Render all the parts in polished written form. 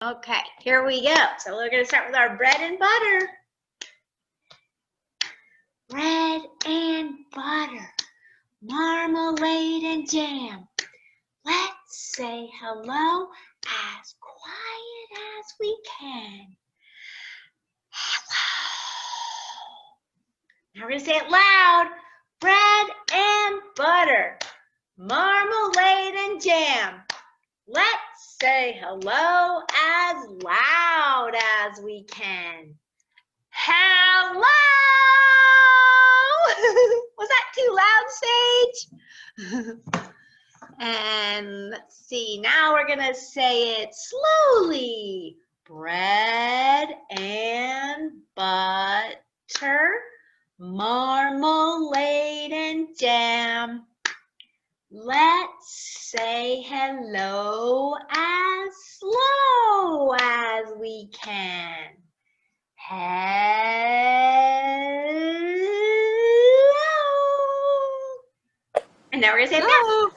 Okay, here we go. So we're going to start with our bread and butter. Bread and butter, marmalade and jam. Let's say hello as quiet as we can. Hello. Now we're going to say it loud. Bread and butter, marmalade and jam. Let's say hello as loud as we can. Hello! Was that too loud, Sage? And let's see, now we're gonna say it slowly. Bread and butter, marmalade and jam. Let's say hello as slow as we can. Hello. And now we're gonna say hello.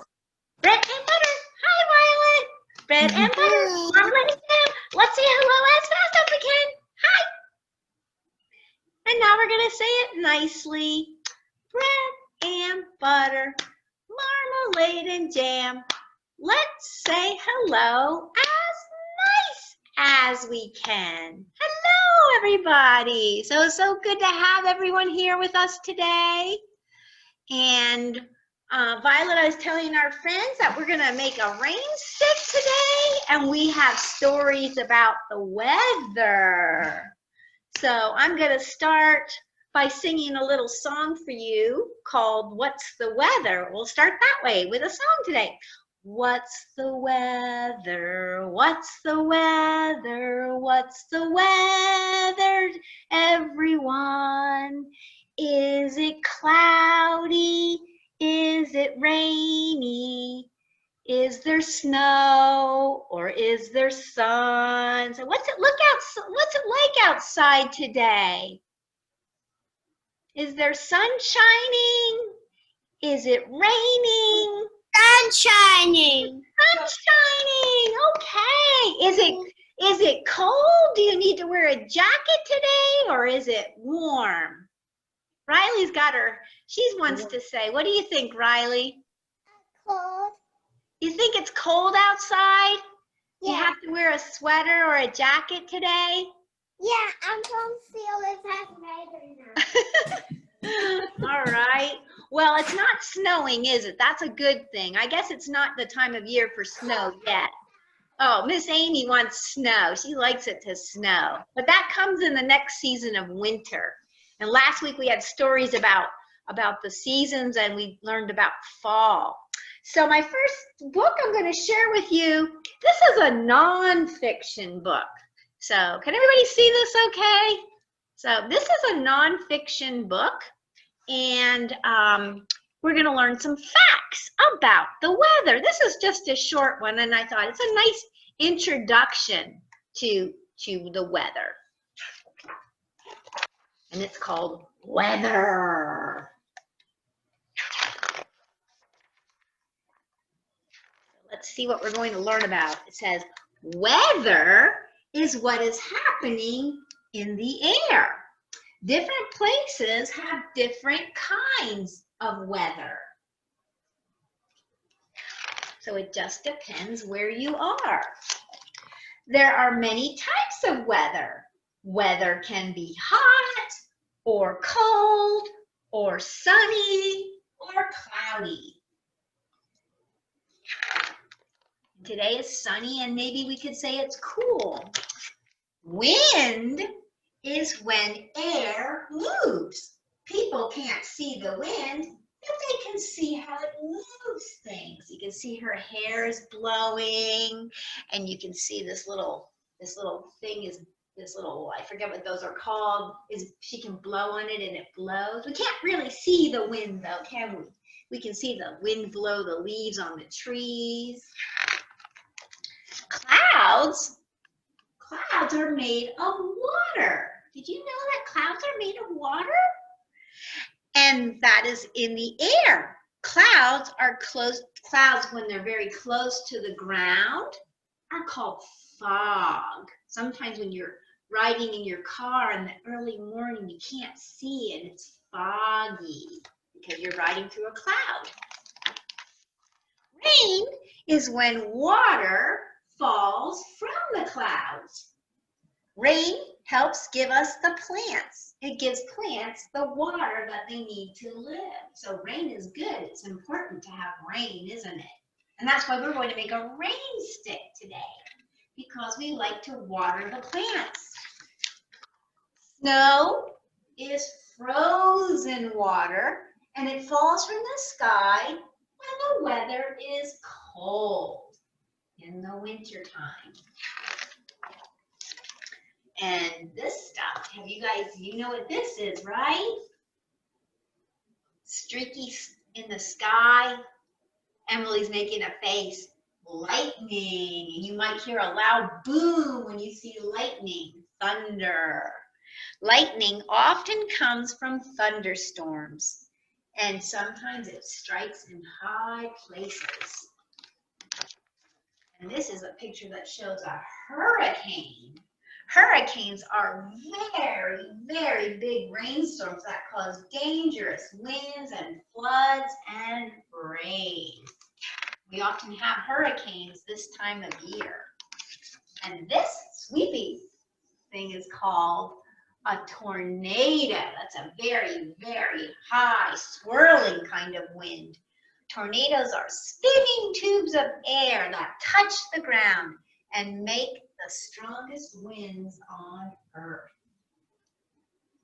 Bread and butter. Hi, Violet. Bread and butter. Marmalade and jam. Let's say hello as fast as we can. Hi. And now we're gonna say it nicely. Bread and butter, marmalade and jam. Let's say hello as nice as we can. Hello, everybody. So good to have everyone here with us today. And Violet, I was telling our friends that we're gonna make a rain stick today, and we have stories about the weather. So I'm gonna start by singing a little song for you called What's the Weather? We'll start that way with a song today. What's the weather? What's the weather? What's the weather, everyone? Is it cloudy? Is it rainy? Is there snow or is there sun? So what's it like outside today? Is there sun shining? Is it raining? Sun shining. Sun shining. Okay. Is it cold? Do you need to wear a jacket today, or is it warm? Riley's got she wants to say. What do you think, Riley? Cold. You think it's cold outside? Yeah. You have to wear a sweater or a jacket today? Yeah, I'm from Sealand, Tasmania now. All right. Well, it's not snowing, is it? That's a good thing. I guess it's not the time of year for snow yet. Oh, Miss Amy wants snow. She likes it to snow. But that comes in the next season of winter. And last week we had stories about the seasons, and we learned about fall. So my first book I'm going to share with you, this is a nonfiction book. So can everybody see this okay? So this is a nonfiction book, and we're going to learn some facts about the weather. This is just a short one, and I thought it's a nice introduction to the weather. And it's called Weather. Let's see what we're going to learn about. It says, weather is what is happening in the air. Different places have different kinds of weather. So it just depends where you are. There are many types of weather. Weather can be hot or cold or sunny or cloudy. Today is sunny, and maybe we could say it's cool. Wind is when air moves. People can't see the wind, but they can see how it moves things. You can see her hair is blowing, and you can see this little thing is this little, I forget what those are called, is she can blow on it and it blows. We can't really see the wind though, can we? We can see the wind blow the leaves on the trees. Clouds are made of water. Did you know that clouds are made of water? And that is in the air. Clouds when they're very close to the ground are called fog. Sometimes when you're riding in your car in the early morning, you can't see and it's foggy because you're riding through a cloud. Rain is when water falls from the clouds. Rain helps give us the plants. It gives plants the water that they need to live. So rain is good. It's important to have rain, isn't it? And that's why we're going to make a rain stick today, because we like to water the plants. Snow is frozen water, and it falls from the sky when the weather is cold in the wintertime. And this stuff, you know what this is, right? Streaky in the sky. Emily's making a face. Lightning. And you might hear a loud boom when you see lightning. Thunder. Lightning often comes from thunderstorms, and sometimes it strikes in high places. And this is a picture that shows a hurricane. Hurricanes are very, very big rainstorms that cause dangerous winds and floods and rain. We often have hurricanes this time of year. And this sweeping thing is called a tornado. That's a very, very high, swirling kind of wind. Tornadoes are spinning tubes of air that touch the ground and make the strongest winds on earth.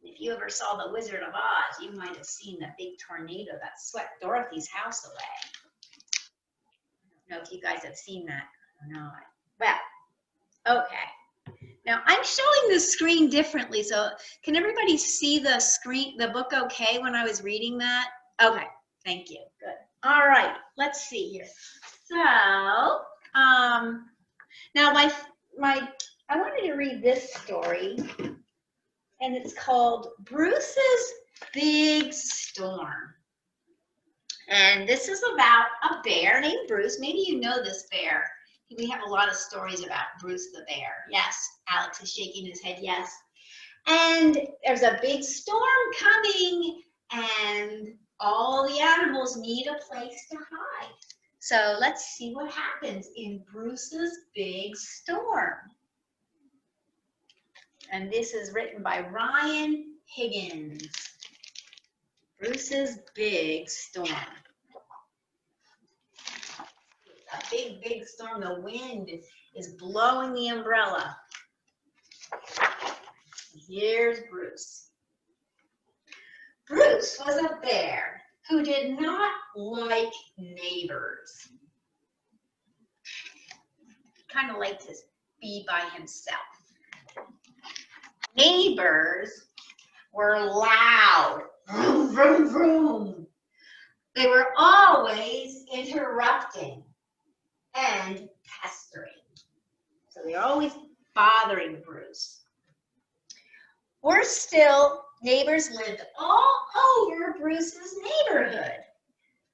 If you ever saw The Wizard of Oz, you might have seen the big tornado that swept Dorothy's house away. I don't know if you guys have seen that or not. Well, okay. Now I'm showing the screen differently, so can everybody see the screen, the book okay when I was reading that? Okay, thank you, good. All right, let's see here. So, now I wanted to read this story, and it's called Bruce's Big Storm. And this is about a bear named Bruce. Maybe you know this bear. We have a lot of stories about Bruce the bear. Yes, Alex is shaking his head, yes. And there's a big storm coming, and all the animals need a place to hide. So let's see what happens in Bruce's Big Storm. And this is written by Ryan Higgens. Bruce's Big Storm. A big, big storm. The wind is blowing the umbrella. Here's Bruce. Bruce was a bear who did not like neighbors. Kind of liked to be by himself. Neighbors were loud. Vroom, vroom, vroom. They were always interrupting and pestering. So they're always bothering Bruce. Worse still, neighbors lived all over Bruce's neighborhood.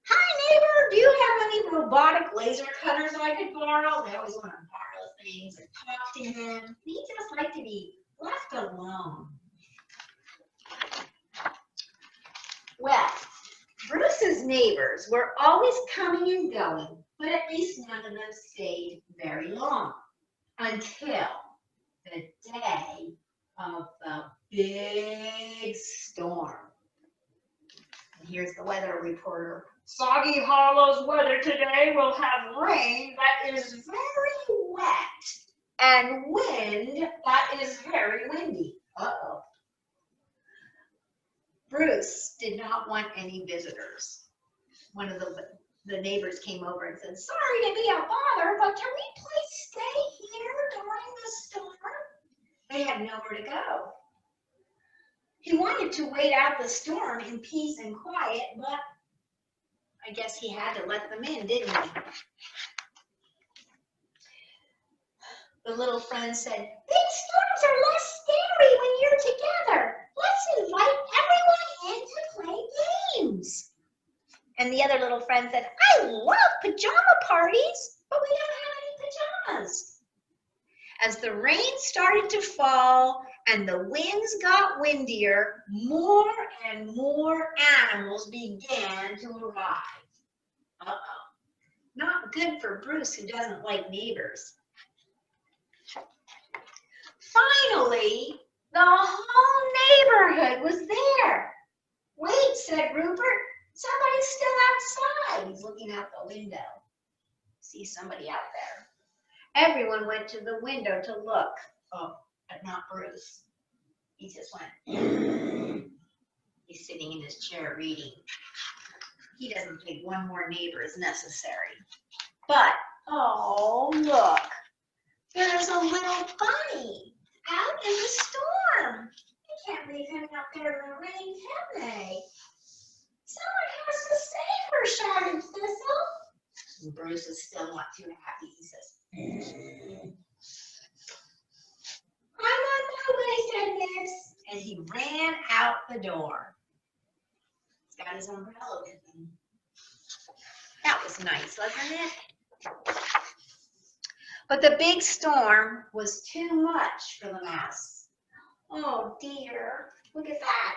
Hi neighbor, do you have any robotic laser cutters I could borrow? They always want to borrow things and talk to him. He just liked to be left alone. Well, Bruce's neighbors were always coming and going, but at least none of them stayed very long until the day of the big storm. And here's the weather reporter. Soggy Hollow's weather today will have rain that is very wet and wind that is very windy. Uh-oh. Bruce did not want any visitors. One of the neighbors came over and said, sorry to be a bother, but can we please stay here during the storm? They had nowhere to go. He wanted to wait out the storm in peace and quiet, but I guess he had to let them in, didn't he? The little friend said, big storms are less scary when you're together. Let's invite everyone in to play games. And the other little friend said, I love pajama parties, but we don't have any pajamas. rain started to fall and the winds got windier, more and more animals began to arrive. Uh-oh. Not good for Bruce, who doesn't like neighbors. Finally, the whole neighborhood was there. Wait, said Rupert. Somebody's still outside. He's looking out the window. See somebody out there. Everyone went to the window to look. Oh, but not Bruce. He just went. He's sitting in his chair reading. He doesn't think one more neighbor is necessary. But, oh, look. There's a little bunny out in the storm. They can't leave him out there in the rain, can they? Someone has to save her, shouted Thistle. And Bruce is still not too happy. He says, I'm on my way, said Nix. And he ran out the door. He's got his umbrella with him. That was nice, wasn't it? But the big storm was too much for the mouse. Oh dear, look at that.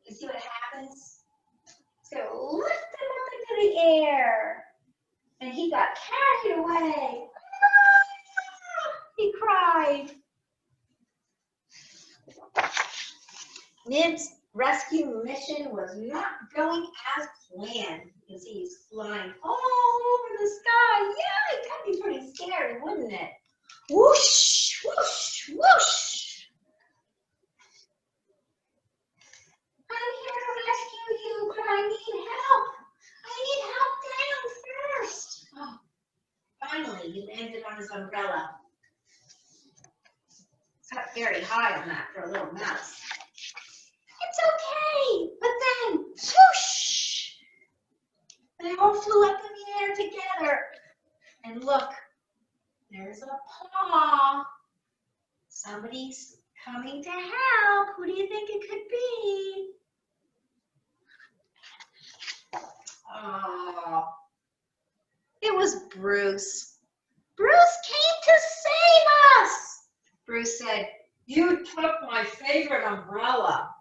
You see what happens? So lift him up into the air. And he got carried away. He cried. Nib's rescue mission was not going as planned. You can see he's flying all over the sky. Yeah, it could be pretty scary, wouldn't it? Whoosh, whoosh, whoosh. I'm here to rescue you, but I need help. I need help down first. Oh, finally, he landed on his umbrella. It's got very high on that for a little mouse. It's okay, but then, whoosh! They all flew up in the air together. And look, there's a paw. Somebody's coming to help. Who do you think it could be? Oh, it was Bruce. Bruce came to save us. Bruce said, you took my favorite umbrella.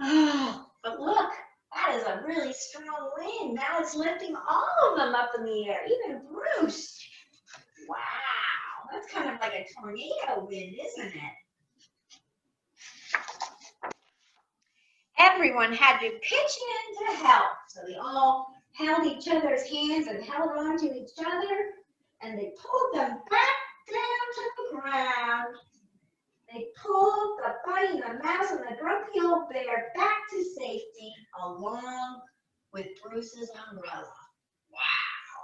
Oh, but look, that is a really strong wind. Now it's lifting all of them up in the air, even Bruce. Wow, that's kind of like a tornado wind, isn't it? Everyone had to pitch in to help. So they all held each other's hands and held on to each other, and they pulled them back down to the ground. They pulled the bunny, the mouse, and the grumpy old bear back to safety along with Bruce's umbrella. Wow.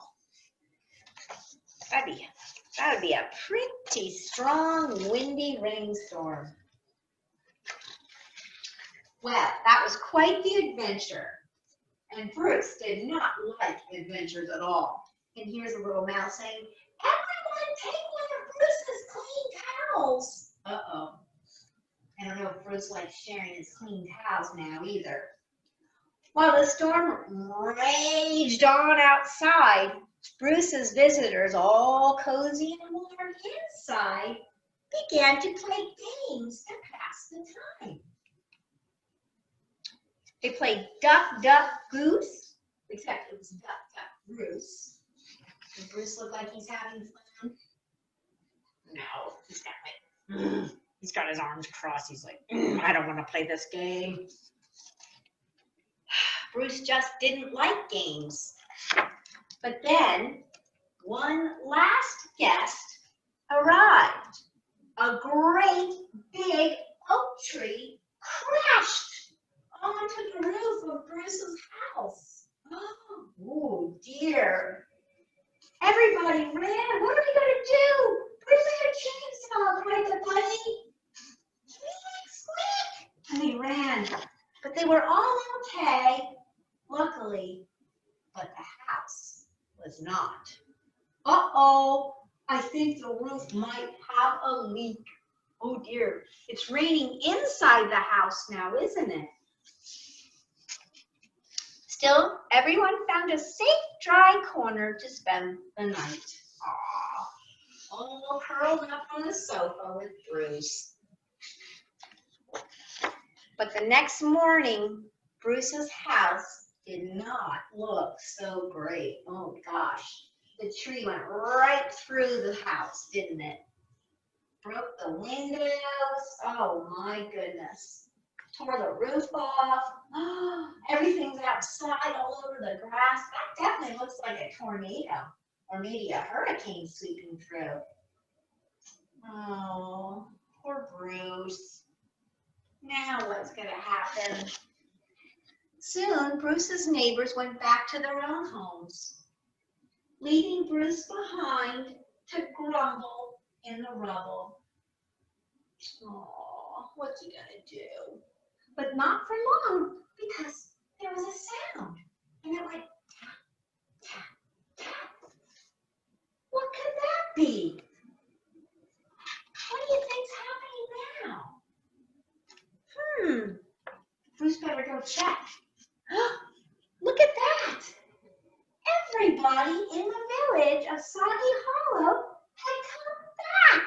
That would be a pretty strong, windy rainstorm. Well, that was quite the adventure. And Bruce did not like adventures at all. And here's a little mouse saying, everyone take one of Bruce's clean towels. Uh-oh. I don't know if Bruce likes sharing his clean towels now either. While the storm raged on outside, Bruce's visitors, all cozy and warm inside, began to play games to pass the time. They played Duck, Duck, Goose, except it was Duck, Duck, Bruce. Does Bruce look like he's having fun? No, he's got his arms crossed. He's like, I don't want to play this game. Bruce just didn't like games. But then one last guest arrived. A great big oak tree crashed onto the roof of Bruce's house. Oh dear. Everybody ran. What are we going to do? Bruce had a chainsaw, cried the bunny. Squeak, squeak. And they ran. But they were all okay, luckily. But the house was not. Uh-oh. I think the roof might have a leak. Oh dear. It's raining inside the house now, isn't it? Still, everyone found a safe, dry corner to spend the night. Aww. all curled up on the sofa with Bruce. But the next morning, Bruce's house did not look so great. Oh gosh, the tree went right through the house, didn't it? Broke the windows. Oh my goodness. Tore the roof off. Everything's outside all over the grass. That definitely looks like a tornado or maybe a hurricane sweeping through. Oh, poor Bruce. Now what's going to happen? Soon, Bruce's neighbors went back to their own homes, leaving Bruce behind to grumble in the rubble. Oh, what's he going to do? But not for long, because there was a sound. And it went tap, tap, tap. What could that be? What do you think's happening now? Bruce better go check. Look at that! Everybody in the village of Soggy Hollow had come back.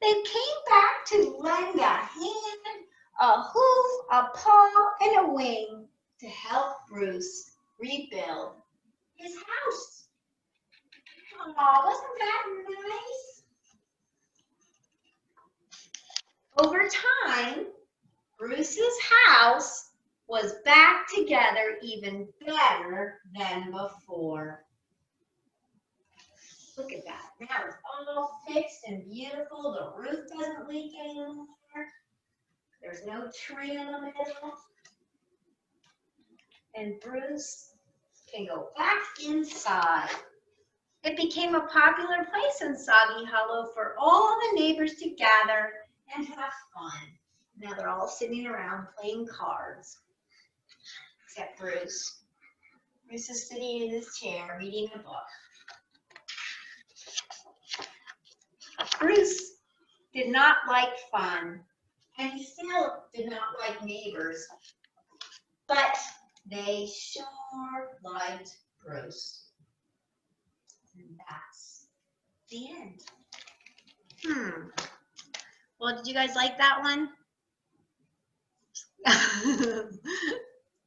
They came back to lend a hand, a hoof, a paw, and a wing to help Bruce rebuild his house. Aw, wasn't that nice? Over time, Bruce's house was back together even better than before. Look at that. Now it's all fixed and beautiful. The roof doesn't leak anymore. There's no tree in the middle. And Bruce can go back inside. It became a popular place in Soggy Hollow for all the neighbors to gather and have fun. Now they're all sitting around playing cards, except Bruce. Bruce is sitting in his chair reading a book. Bruce did not like fun, and he still did not like neighbors, but they sure liked Bruce. And that's the end. Well, did you guys like that one?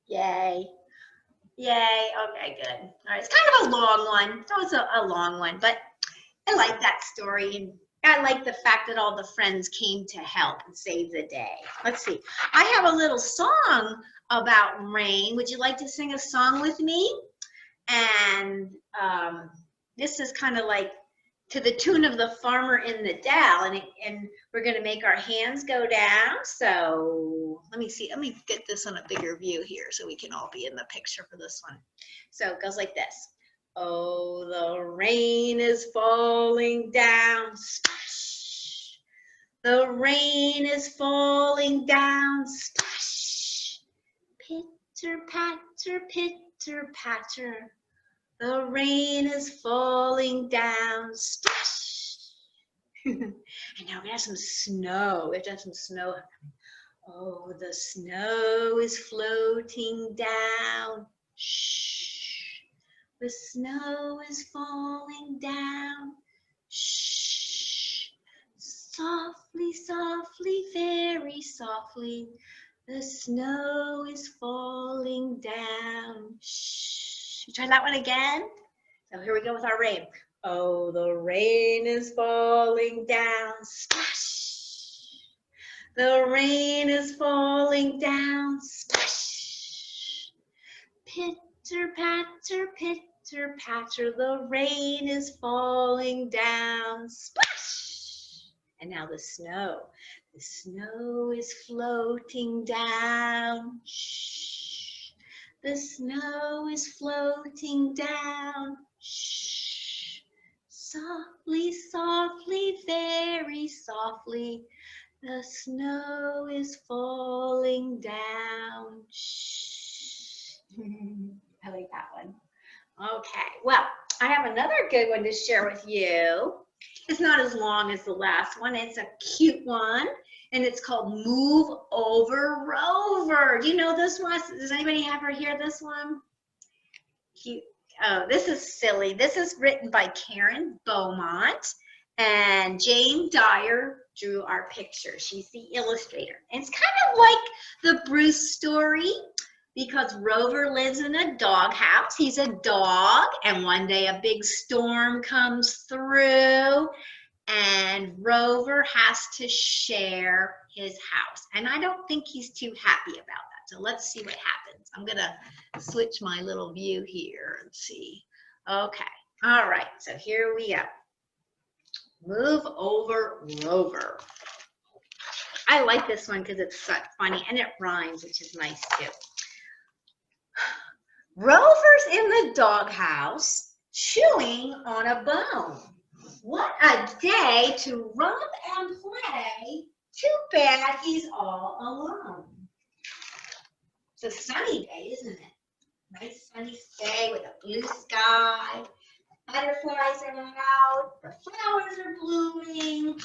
Yay. Yay. Okay, good. All right, it's kind of a long one. That was a long one, but I like that story, and I like the fact that all the friends came to help and save the day. Let's see. I have a little song about rain. Would you like to sing a song with me? And this is kind of like to the tune of the Farmer in the Dell, and we're going to make our hands go down. So let me see. Let me get this on a bigger view here so we can all be in the picture for this one. So it goes like this. Oh, the rain is falling down. Splash. The rain is falling down. Splash. Pitter, patter, pitter, patter. The rain is falling down. Splash. And now we have some snow. We have to have some snow. Oh, the snow is floating down. Shh. The snow is falling down. Shh. Softly, softly, very softly. The snow is falling down. Shh. You try that one again? So here we go with our rain. Oh, the rain is falling down. Splash. The rain is falling down. Splash. Pitter, patter, pitter, patter. The rain is falling down. Splash. And now the snow. The snow is floating down. Shh. The snow is floating down. Shh. Softly, softly, very softly. The snow is falling down. Shh. I like that one. Okay, well, I have another good one to share with you. It's not as long as the last one. It's a cute one, and it's called Move Over Rover. Do you know this one? Does anybody ever hear this one? Cute. Oh, this is silly. This is written by Karen Beaumont, And Jane Dyer drew our picture. She's the illustrator. And it's kind of like the Bruce story because Rover lives in a doghouse. He's a dog, and one day a big storm comes through, and Rover has to share his house. And I don't think he's too happy about that. So let's see what happens. I'm going to switch my little view here and see. Okay. All right. So here we go. Move over, Rover. I like this one because it's so funny and it rhymes, which is nice too. Rover's in the doghouse chewing on a bone. What a day to romp and play. Too bad he's all alone. It's a sunny day, isn't it? Nice sunny day with a blue sky. Butterflies are out. The flowers are blooming.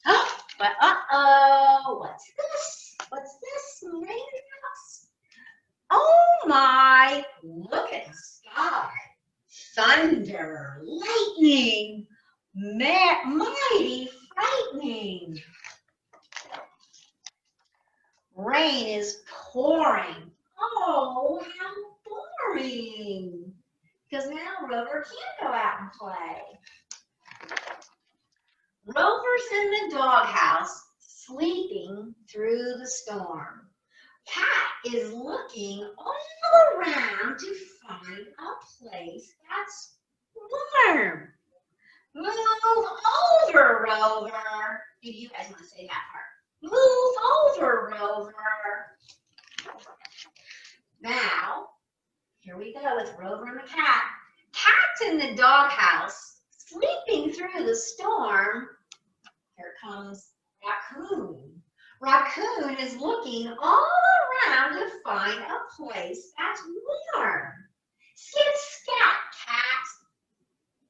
Oh, but uh-oh, what's this? What's this? Raindrops? Oh my, look at the sky. Thunder, lightning, mighty frightening. Rain is pouring. Oh, how boring. Because now Rover can't go out and play. Rover's in the doghouse, sleeping through the storm. Cat is looking all around to find a place that's warm. Move over, Rover. Do you guys want to say that part? Move over, Rover. Now, here we go with Rover and the cat. Cat's in the doghouse, sleeping through the storm. Here comes Raccoon. Raccoon is looking all around to find a place that's warm. Skip, scat, cat.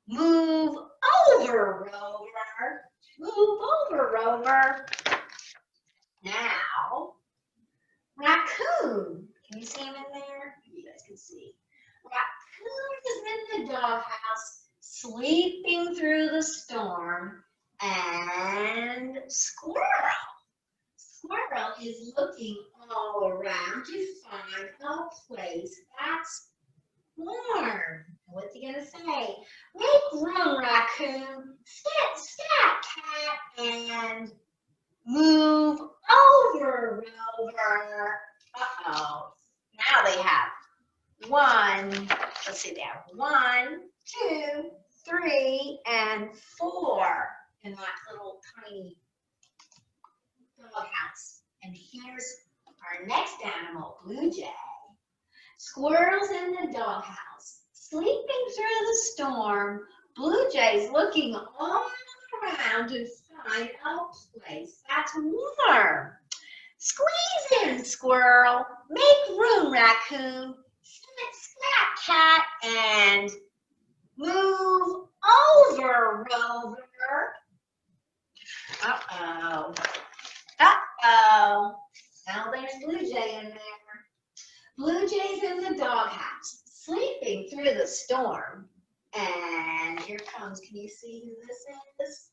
Move over, Rover. Move over, Rover. Now, Raccoon. Can you see him in there? You guys can see. Raccoon is in the doghouse, sleeping through the storm. And Squirrel. Squirrel is looking all around to find a place that's warm. What's he gonna say? Make room, Raccoon. Scat, scat, cat, and move over, Rover. Uh-oh. Now they have let's see, they have 1, 2, 3, and 4 in that little tiny doghouse. And here's our next animal, Blue Jay. Squirrel's in the doghouse, sleeping through the storm. Blue Jay's looking all around to find a place that's warm. Squeeze in, Squirrel. Make room, Raccoon. Scat, cat, and move over, Rover. Uh-oh. Uh-oh. Now there's Blue Jay in there. Blue Jay's in the doghouse, sleeping through the storm. And here comes, can you see who this is?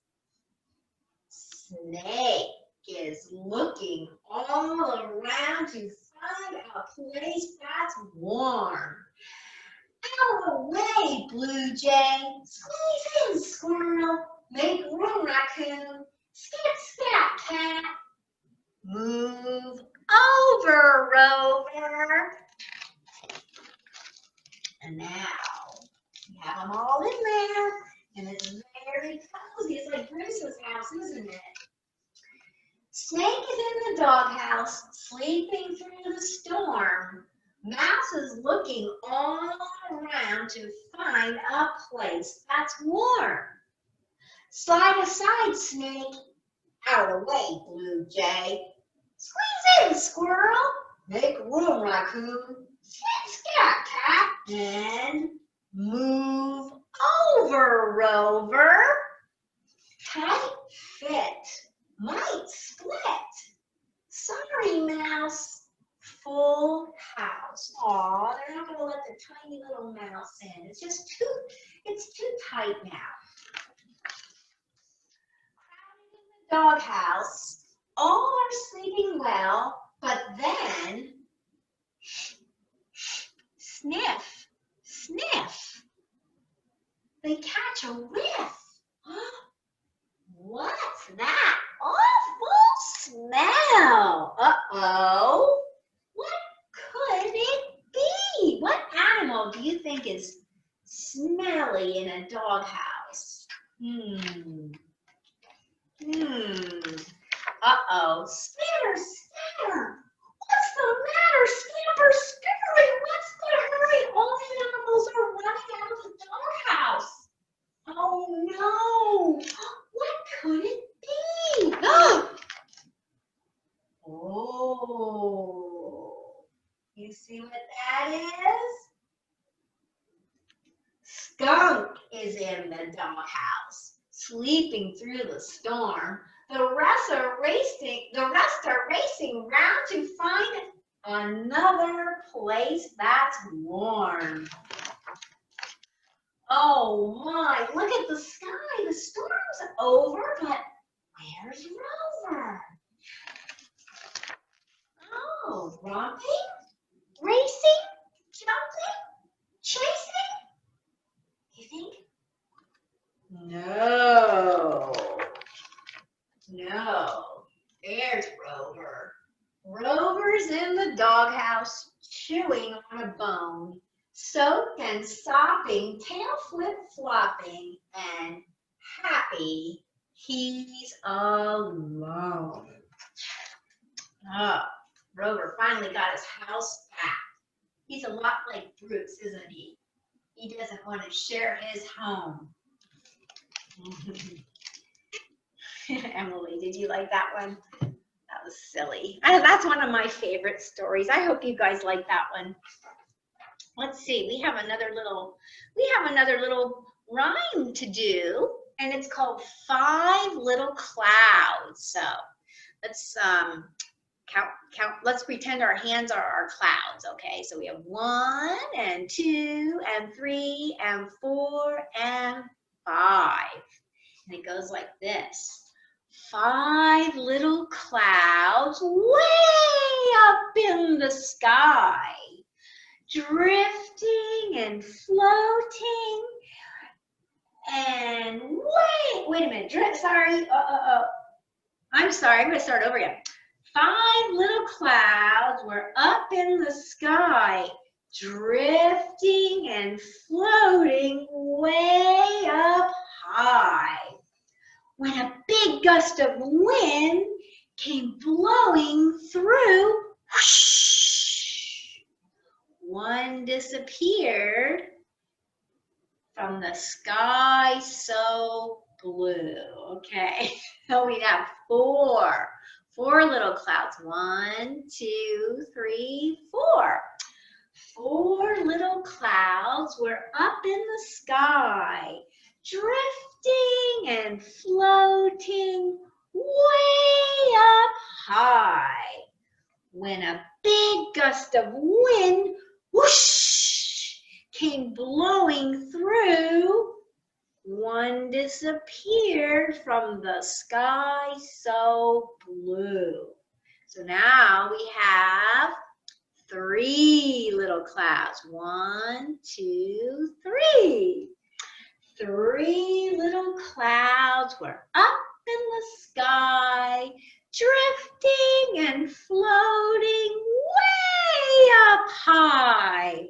Snake is looking all around to find a place that's warm. Out of the way, Blue Jay. Squeeze in, Squirrel. Make room, Raccoon. Skip, scat, cat. Move over, Rover. And now we have them all in there. And it's very cozy. It's like Bruce's house, isn't it? Snake is in the doghouse, sleeping through the storm. Mouse is looking all around to find a place that's warm. Slide aside, Snake. Out of the way, Blue Jay. Squeeze in, Squirrel. Make room, Raccoon. Scat, scat, cat. And move over, Rover. Tight fit. Might split. Sorry, Mouse. Full house. Aw, they're not going to let the tiny little mouse in. It's too tight now. doghouse. All are sleeping well, but then sniff, sniff. They catch a whiff. What's that awful smell? Uh-oh. What could it be? What animal do you think is smelly in a doghouse? Uh-oh. Spanner, Spanner. What's the matter? Scamper, scurry. What's the hurry? All the animals are running out of the doghouse. Oh no. What could it be? Oh. You see what that is? Skunk is in the doghouse, sleeping through the storm. The rest are racing round to find another place that's warm. Oh my, look at the sky. The storm's over, but where's Rover? Oh, romping, racing, jumping, chasing? You think? No. No. There's Rover. Rover's in the doghouse, chewing on a bone, soaked and sopping, tail flip-flopping, and happy he's alone. Oh, Rover finally got his house back. He's a lot like Bruce, isn't he? He doesn't want to share his home. Emily, did you like that one? That was silly. That's one of my favorite stories. I hope you guys like that one. Let's see. We have another little rhyme to do, and it's called 5 Little Clouds. So let's count. Let's pretend our hands are our clouds. Okay. So we have 1 and 2 and 3 and 4 and 5. And it goes like this. 5 little clouds way up in the sky, drifting and floating and wait a minute, sorry, I'm sorry, I'm going to start over again. 5 little clouds were up in the sky, drifting and floating way up high, when a big gust of wind came blowing through. Whoosh! One disappeared from the sky so blue. Okay, so we have 4 little clouds. 1, 2, 3, 4. 4 little clouds were up in the sky, drifting and floating way up high, when a big gust of wind, whoosh, came blowing through. One disappeared from the sky so blue. So now we have 3 little clouds. 1, 2, 3. 3 little clouds were up in the sky, drifting and floating way up high,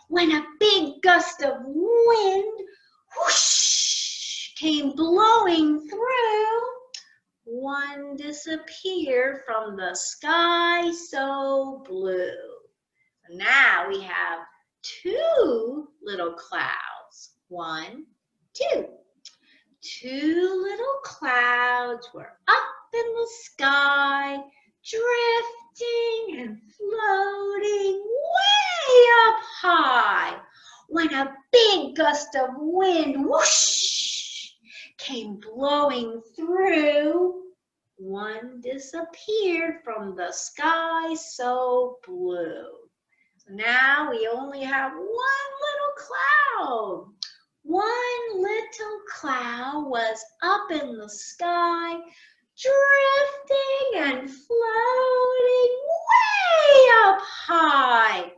when a big gust of wind, whoosh, came blowing through. One disappeared from the sky so blue. So now we have 2 little clouds. 1, 2. 2 little clouds were up in the sky, drifting and floating way up high, when a big gust of wind, whoosh, came blowing through. One disappeared from the sky so blue. So now we only have 1 little cloud. 1 little cloud was up in the sky, drifting and floating way up high,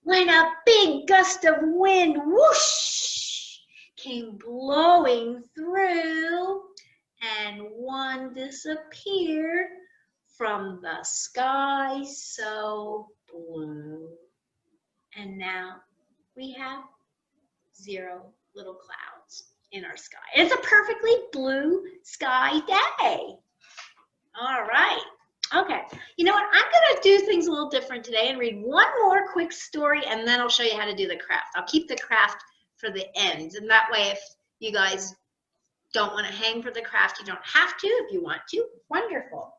when a big gust of wind, whoosh, came blowing through, and one disappeared from the sky so blue. And now we have 0 little clouds in our sky. It's a perfectly blue sky day. All right. Okay. You know what? I'm going to do things a little different today and read one more quick story, and then I'll show you how to do the craft. I'll keep the craft for the end, and that way if you guys don't want to hang for the craft, you don't have to. If you want to, wonderful.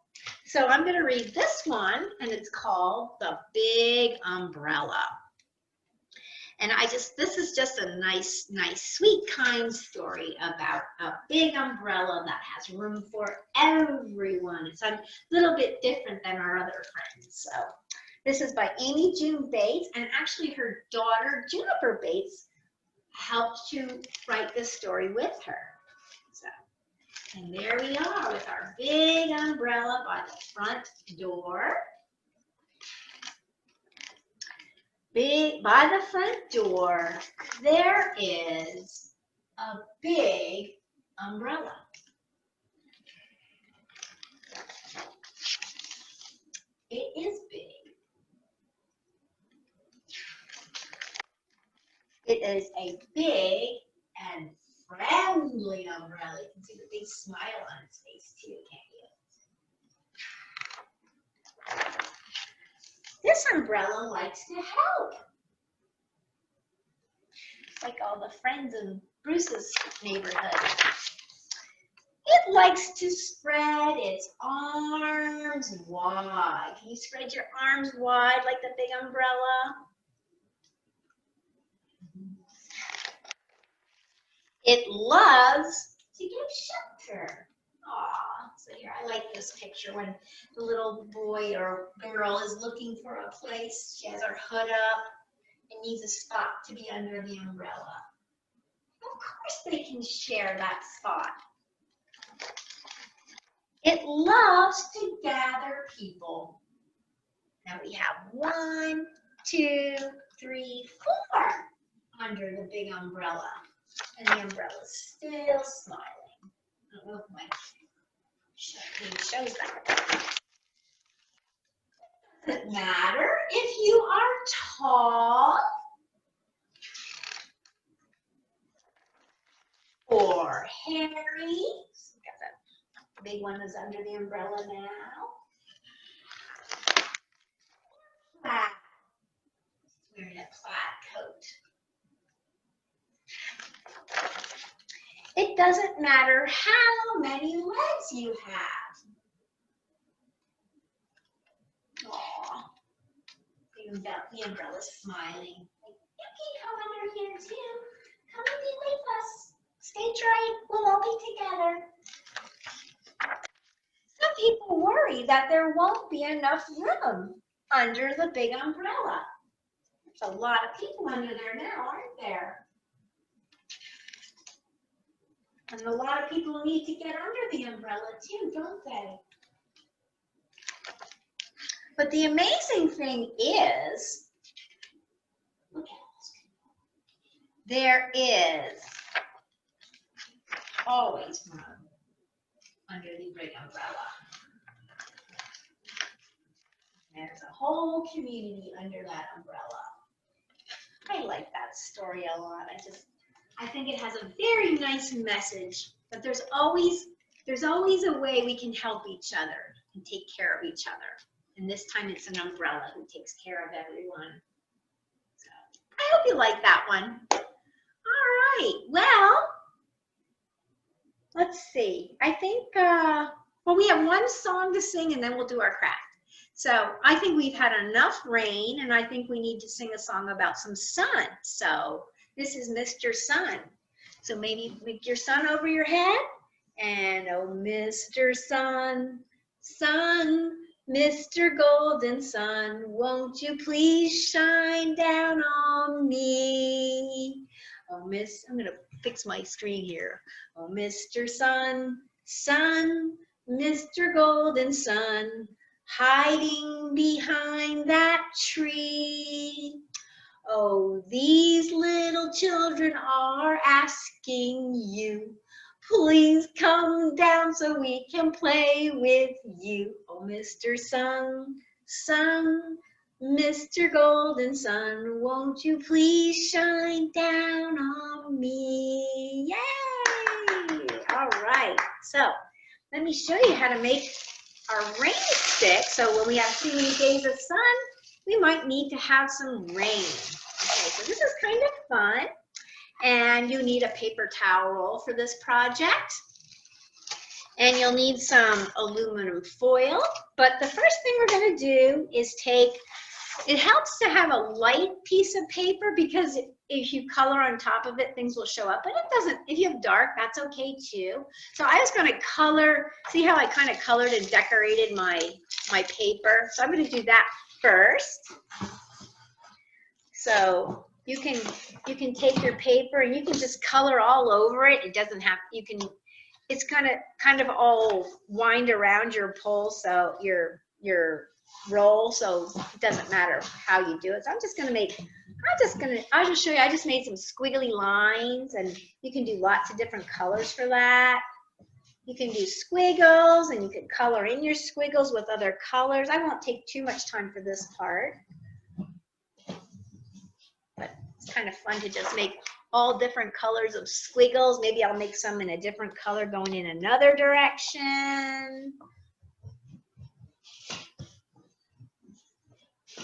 So I'm going to read this one, and it's called The Big Umbrella. And this is just a nice, sweet, kind story about a big umbrella that has room for everyone. It's a little bit different than our other friends. So this is by Amy June Bates, and actually her daughter, Juniper Bates, helped to write this story with her. So, and there we are with our big umbrella by the front door. By the front door, there is a big umbrella. It is big. It is a big and friendly umbrella. You can see the big smile on its face too, can't you? This umbrella likes to help. It's like all the friends in Bruce's neighborhood. It likes to spread its arms wide. Can you spread your arms wide like the big umbrella? It loves to give shelter. Aw, so here, I like this picture when the little boy or girl is looking for a place. She has her hood up and needs a spot to be under the umbrella. Of course they can share that spot. It loves to gather people. Now we have 1, 2, 3, 4 under the big umbrella. And the umbrella's still smiling. I don't know if my screen shows that. It doesn't matter if you are tall or hairy. So got that big one is under the umbrella now. Plaid. He's wearing a plaid coat. It doesn't matter how many legs you have. Aww. The umbrella's smiling. You can come under here too. Come and be with us. Stay dry. We'll all be together. Some people worry that there won't be enough room under the big umbrella. There's a lot of people under there now, aren't there? And a lot of people need to get under the umbrella too, don't they? But the amazing thing is, look at this. There is always room under the big umbrella. There's a whole community under that umbrella. I like that story a lot. I think it has a very nice message, but there's always a way we can help each other and take care of each other. And this time it's an umbrella who takes care of everyone. So I hope you like that one. All right, well, let's see. I think, well, we have one song to sing and then we'll do our craft. So I think we've had enough rain and I think we need to sing a song about some sun. So this is Mr. Sun. So maybe make your sun over your head. And oh, Mr. Sun, Sun, Mr. Golden Sun, won't you please shine down on me? Oh, I'm gonna fix my screen here. Oh, Mr. Sun, Sun, Mr. Golden Sun, hiding behind that tree. Oh, these little children are asking you, please come down so we can play with you. Oh, Mr. Sun, Sun, Mr. Golden Sun, won't you please shine down on me? Yay! All right, so let me show you how to make our rain stick. So when we have too many days of sun, we might need to have some rain. Okay, so this is kind of fun. And you need a paper towel roll for this project. And you'll need some aluminum foil. But the first thing we're going to do is it helps to have a light piece of paper because if you color on top of it, things will show up. But it doesn't, if you have dark, that's okay too. So I was going to color, see how I kind of colored and decorated my paper? So I'm going to do that first. So you can take your paper and you can just color all over it. It doesn't have, it's kind of all wind around your pole, so your roll, so it doesn't matter how you do it. So I'll just show you. I just made some squiggly lines, and you can do lots of different colors for that. You can do squiggles, and you can color in your squiggles with other colors. I won't take too much time for this part, but it's kind of fun to just make all different colors of squiggles. Maybe I'll make some in a different color going in another direction.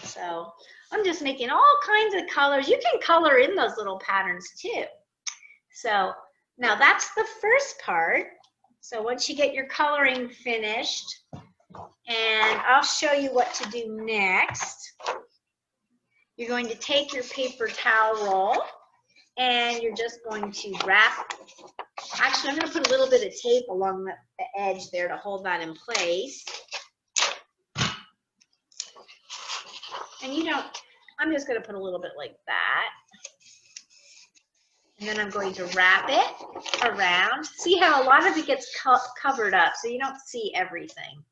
So I'm just making all kinds of colors. You can color in those little patterns too. So now that's the first part. So once you get your coloring finished, and I'll show you what to do next. You're going to take your paper towel roll and you're just going to wrap. Actually, I'm going to put a little bit of tape along the edge there to hold that in place. And I'm just going to put a little bit like that. And then I'm going to wrap it around. See how a lot of it gets covered up, so you don't see everything.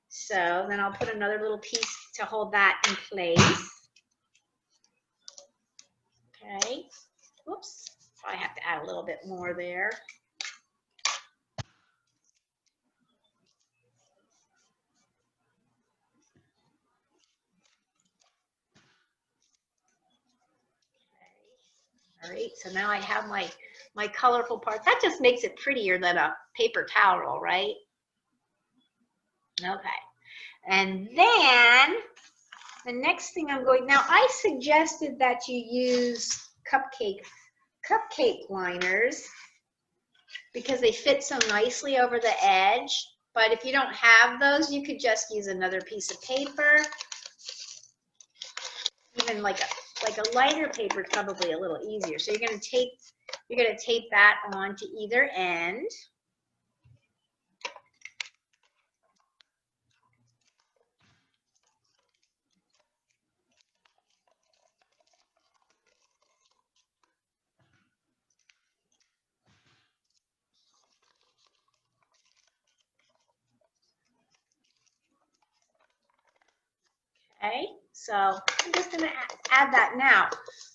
So then I'll put another little piece to hold that in place. Okay. Whoops. I have to add a little bit more there. All right, so now I have my colorful part. That just makes it prettier than a paper towel roll, right? Okay. And then the next thing now I suggested that you use cupcake liners because they fit so nicely over the edge. But if you don't have those, you could just use another piece of paper. Even like a lighter paper is probably a little easier. So you're going to tape that onto either end. Okay, so I'm just going to add that now.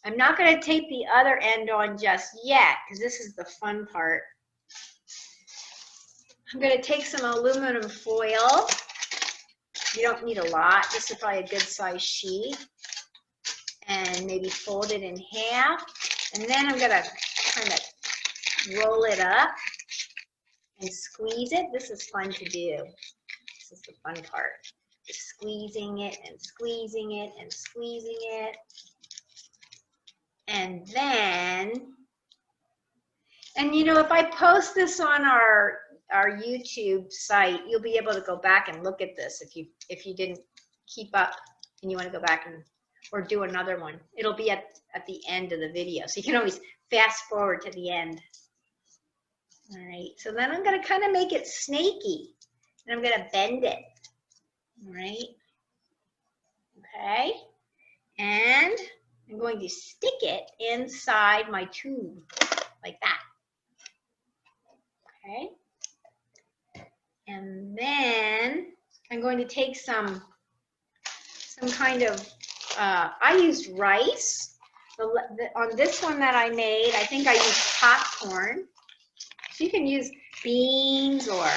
I'm not going to tape the other end on just yet because this is the fun part. I'm going to take some aluminum foil. You don't need a lot. This is probably a good size sheet. And maybe fold it in half. And then I'm going to kind of roll it up and squeeze it. This is fun to do. This is the fun part. Just squeezing it and squeezing it and squeezing it. And then, and you know, if I post this on our YouTube site, you'll be able to go back and look at this if you didn't keep up and you want to go back or do another one. It'll be at the end of the video, so you can always fast forward to the end. All right, so then I'm going to kind of make it snaky, and I'm going to bend it. All right, okay, and I'm going to stick it inside my tube like that. Okay, And then I'm going to take some kind of, I used rice. On this one that I made, I think I used popcorn. So you can use beans or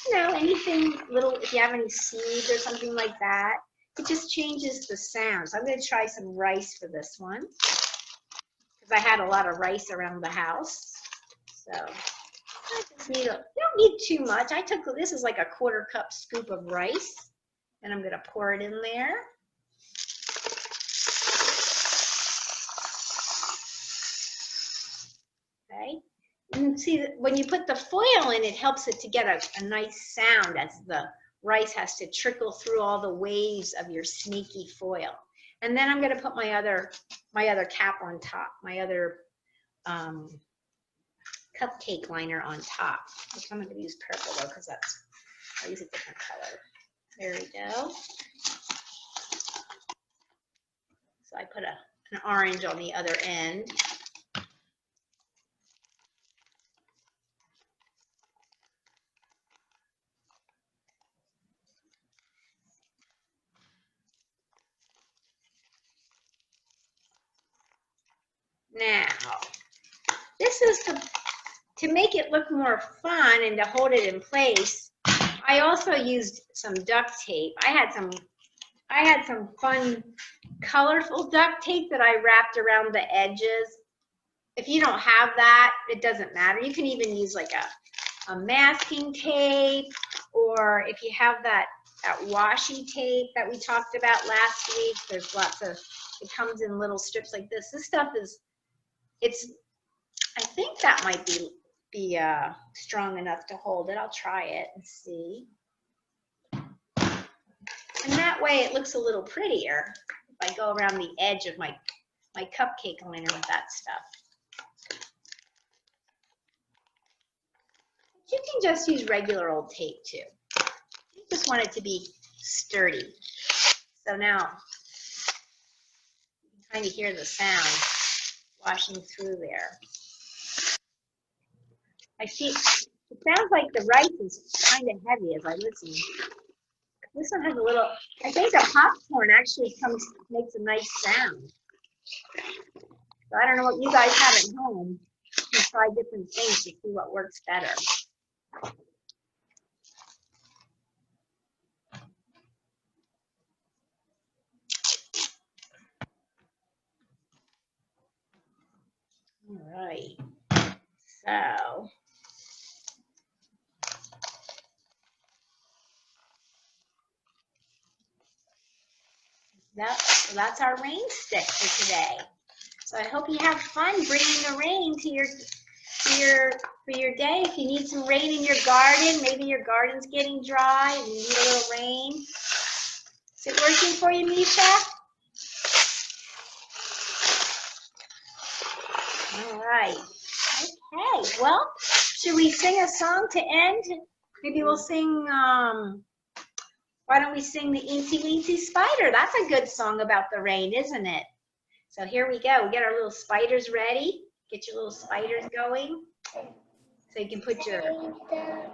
you know, anything little, if you have any seeds or something like that. It just changes the sound. So I'm going to try some rice for this one because I had a lot of rice around the house. So I just need you don't need too much. This is like a 1/4 cup scoop of rice, and I'm going to pour it in there. Okay. And see, when you put the foil in, it helps it to get a nice sound as the rice has to trickle through all the waves of your snaky foil. And then I'm going to put my other cap on top, my other cupcake liner on top. I'm going to use purple though, because I'll use a different color. There we go. So I put an orange on the other end. Now, this is to make it look more fun and to hold it in place. I also used some duct tape. I had some fun, colorful duct tape that I wrapped around the edges. If you don't have that, it doesn't matter. You can even use like a masking tape, or if you have that washi tape that we talked about last week, there's lots of, it comes in little strips like this. This stuff is, I think that might be strong enough to hold it. I'll try it and see. And that way it looks a little prettier if I go around the edge of my cupcake liner with that stuff. You can just use regular old tape too. You just want it to be sturdy. So now you can kind of hear the sound washing through there. I see, it sounds like the rice is kind of heavy as I listen. This one has a little, I think the popcorn actually makes a nice sound. So I don't know what you guys have at home. You can try different things to see what works better. All right, so that's our rain stick for today. So I hope you have fun bringing the rain to for your day. If you need some rain in your garden, maybe your garden's getting dry and you need a little rain. Is it working for you, Misha? All right. Okay. Well, should we sing a song to end? Maybe we'll sing. Why don't we sing the Eensy Weensy Spider? That's a good song about the rain, isn't it? So here we go. We get our little spiders ready. Get your little spiders going. So you can put your, yeah.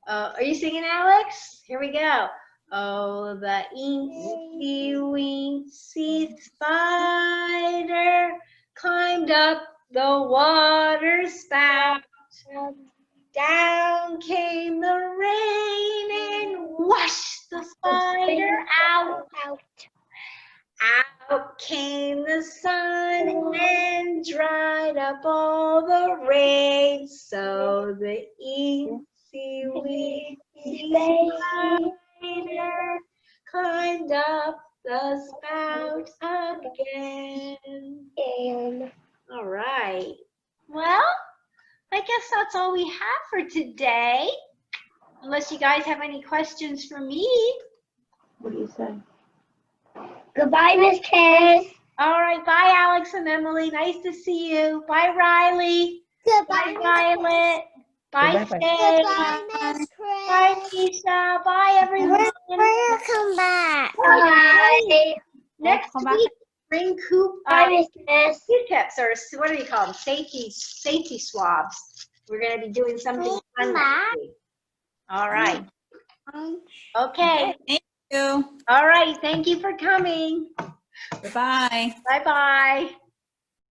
Are you singing, Alex? Here we go. Oh, the Eensy Weensy Spider climbed up the water spout. Down came the rain and washed the spider out. Out came the sun and dried up all the rain. So the Eensy Weensy Spider climbed up the spout again. All right. Well, I guess that's all we have for today. Unless you guys have any questions for me. What do you say? Goodbye, Miss Kris. All right, bye, Alex and Emily. Nice to see you. Bye, Riley. Goodbye, Bye, Violet. Bye, Goodbye, Faye. Goodbye, Miss Kris. Bye, Misha. Bye, everyone. We'll come back. Bye. Next Come back. week, bring Bye, Miss Kris. Q-tips, or what do you call them? Safety swabs. We're going to be doing something fun Bye. next week. All right. Okay. Thank you. All right. Thank you for coming. Goodbye. Bye-bye.